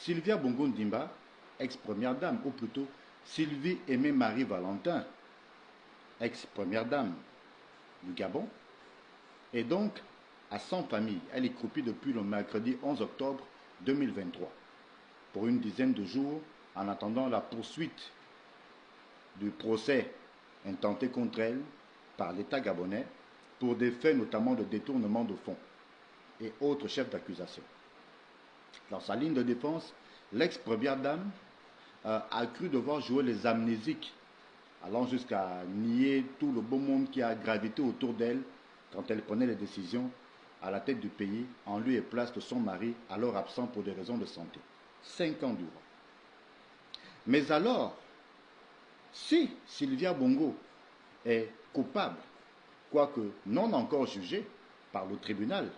Sylvia Bongo Ndimba, ex-première dame, ou plutôt Sylvie Aimée Marie Valentin, ex-première dame du Gabon, est donc à sans famille. Elle est croupie depuis le mercredi 11 octobre 2023 pour une dizaine de jours en attendant la poursuite du procès intenté contre elle par l'État gabonais pour des faits notamment de détournement de fonds et autres chefs d'accusation. Dans sa ligne de défense, l'ex-première dame a cru devoir jouer les amnésiques, allant jusqu'à nier tout le beau monde qui a gravité autour d'elle quand elle prenait les décisions à la tête du pays, en lieu et place de son mari, alors absent pour des raisons de santé. 5 ans durant. Mais alors, si Sylvia Bongo est coupable, quoique non encore jugée par le tribunal,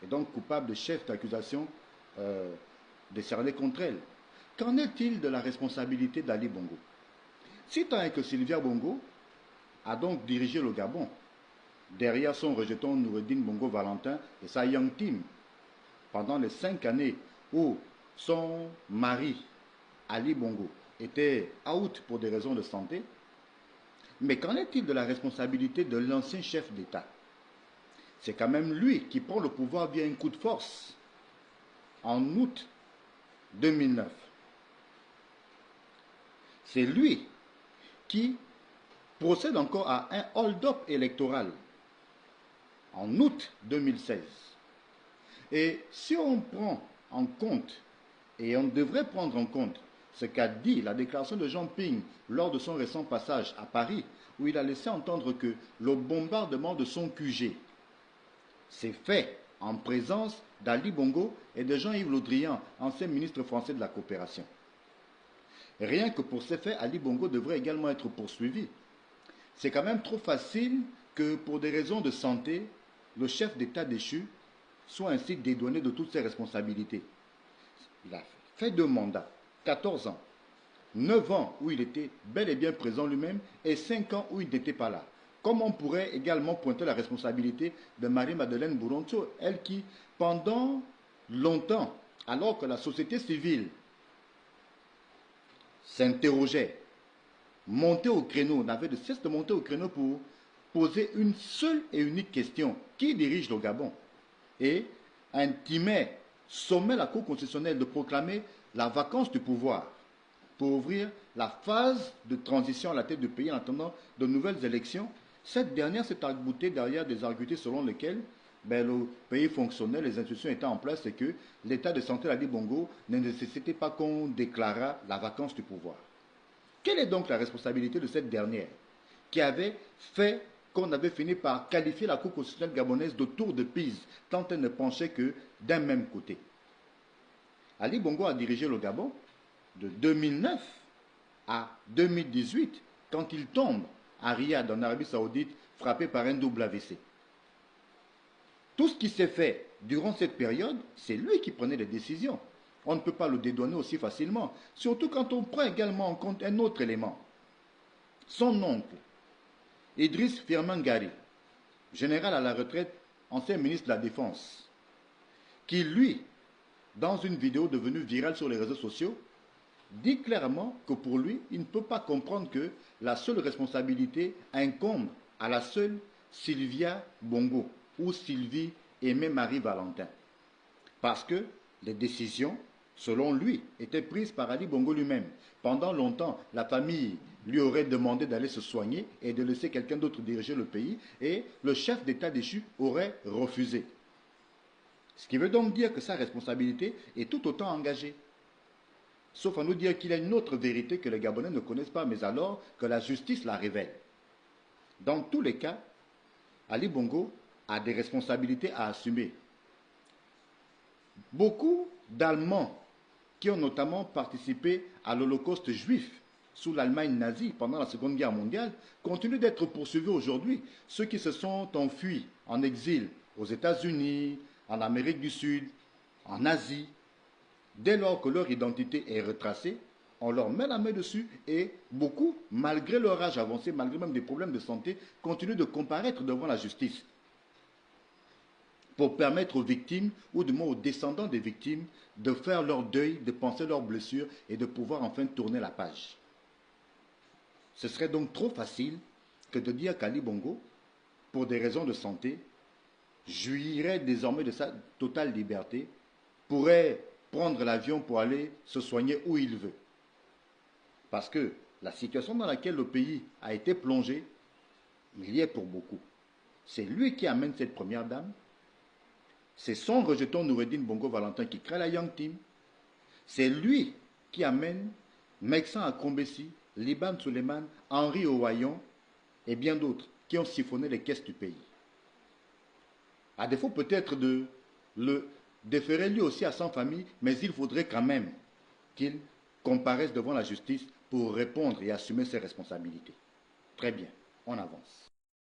et donc coupable de chef d'accusation décerné contre elle, qu'en est-il de la responsabilité d'Ali Bongo? Si tant est que Sylvia Bongo a donc dirigé le Gabon, derrière son rejeton Noureddine Bongo Valentin et sa Young Team, pendant les 5 années où son mari, Ali Bongo, était out pour des raisons de santé, mais qu'en est-il de la responsabilité de l'ancien chef d'État? C'est quand même lui qui prend le pouvoir via un coup de force en août 2009. C'est lui qui procède encore à un hold-up électoral en août 2016. Et si on prend en compte, et on devrait prendre en compte, ce qu'a dit la déclaration de Jean Ping lors de son récent passage à Paris, où il a laissé entendre que le bombardement de son QG s'est fait en présence d'Ali Bongo et de Jean-Yves Le Drian, ancien ministre français de la coopération. Rien que pour ces faits, Ali Bongo devrait également être poursuivi. C'est quand même trop facile que pour des raisons de santé, le chef d'État déchu soit ainsi dédouané de toutes ses responsabilités. Il a fait 2 mandats, 14 ans, 9 ans où il était bel et bien présent lui-même et 5 ans où il n'était pas là. Comme on pourrait également pointer la responsabilité de Marie-Madeleine Bouronto, elle qui, pendant longtemps, alors que la société civile s'interrogeait, montait au créneau, n'avait de cesse de monter au créneau pour poser une seule et unique question. Qui dirige le Gabon? Et intimait, sommait la Cour constitutionnelle de proclamer la vacance du pouvoir pour ouvrir la phase de transition à la tête du pays en attendant de nouvelles élections. Cette dernière s'est arc-boutée derrière des arguties selon lesquelles le pays fonctionnait, les institutions étaient en place et que l'état de santé d'Ali Bongo ne nécessitait pas qu'on déclarât la vacance du pouvoir. Quelle est donc la responsabilité de cette dernière qui avait fait qu'on avait fini par qualifier la Cour constitutionnelle gabonaise de tour de Pise, tant elle ne penchait que d'un même côté? Ali Bongo a dirigé le Gabon de 2009 à 2018, quand il tombe à Riyad, en Arabie Saoudite, frappé par un double AVC. Tout ce qui s'est fait durant cette période, c'est lui qui prenait les décisions. On ne peut pas le dédouaner aussi facilement, surtout quand on prend également en compte un autre élément. Son oncle, Idriss Firmin-Gari, général à la retraite, ancien ministre de la Défense, qui lui, dans une vidéo devenue virale sur les réseaux sociaux, dit clairement que pour lui, il ne peut pas comprendre que la seule responsabilité incombe à la seule Sylvia Bongo ou Sylvie Aimée Marie Valentin. Parce que les décisions, selon lui, étaient prises par Ali Bongo lui-même. Pendant longtemps, la famille lui aurait demandé d'aller se soigner et de laisser quelqu'un d'autre diriger le pays, et le chef d'État déchu aurait refusé. Ce qui veut donc dire que sa responsabilité est tout autant engagée. Sauf à nous dire qu'il y a une autre vérité que les Gabonais ne connaissent pas, mais alors que la justice la révèle. Dans tous les cas, Ali Bongo a des responsabilités à assumer. Beaucoup d'Allemands qui ont notamment participé à l'Holocauste juif sous l'Allemagne nazie pendant la Seconde Guerre mondiale continuent d'être poursuivis aujourd'hui. Ceux qui se sont enfuis en exil aux États-Unis, en Amérique du Sud, en Asie, dès lors que leur identité est retracée, on leur met la main dessus et beaucoup, malgré leur âge avancé, malgré même des problèmes de santé, continuent de comparaître devant la justice. pour permettre aux victimes, ou du moins aux descendants des victimes, de faire leur deuil, de penser leurs blessures et de pouvoir enfin tourner la page. Ce serait donc trop facile que de dire qu'Ali Bongo, pour des raisons de santé, jouirait désormais de sa totale liberté, pourrait prendre l'avion pour aller se soigner où il veut. Parce que la situation dans laquelle le pays a été plongé, il y est pour beaucoup. C'est lui qui amène cette première dame. C'est son rejeton Noureddine Bongo Valentin qui crée la Young Team. C'est lui qui amène Meksan Akombesi, Liban Suleiman, Henri Owayon et bien d'autres qui ont siphonné les caisses du pays. À défaut peut-être de le déférer lui aussi à sa famille, mais il faudrait quand même qu'il comparaisse devant la justice pour répondre et assumer ses responsabilités. Très bien, on avance.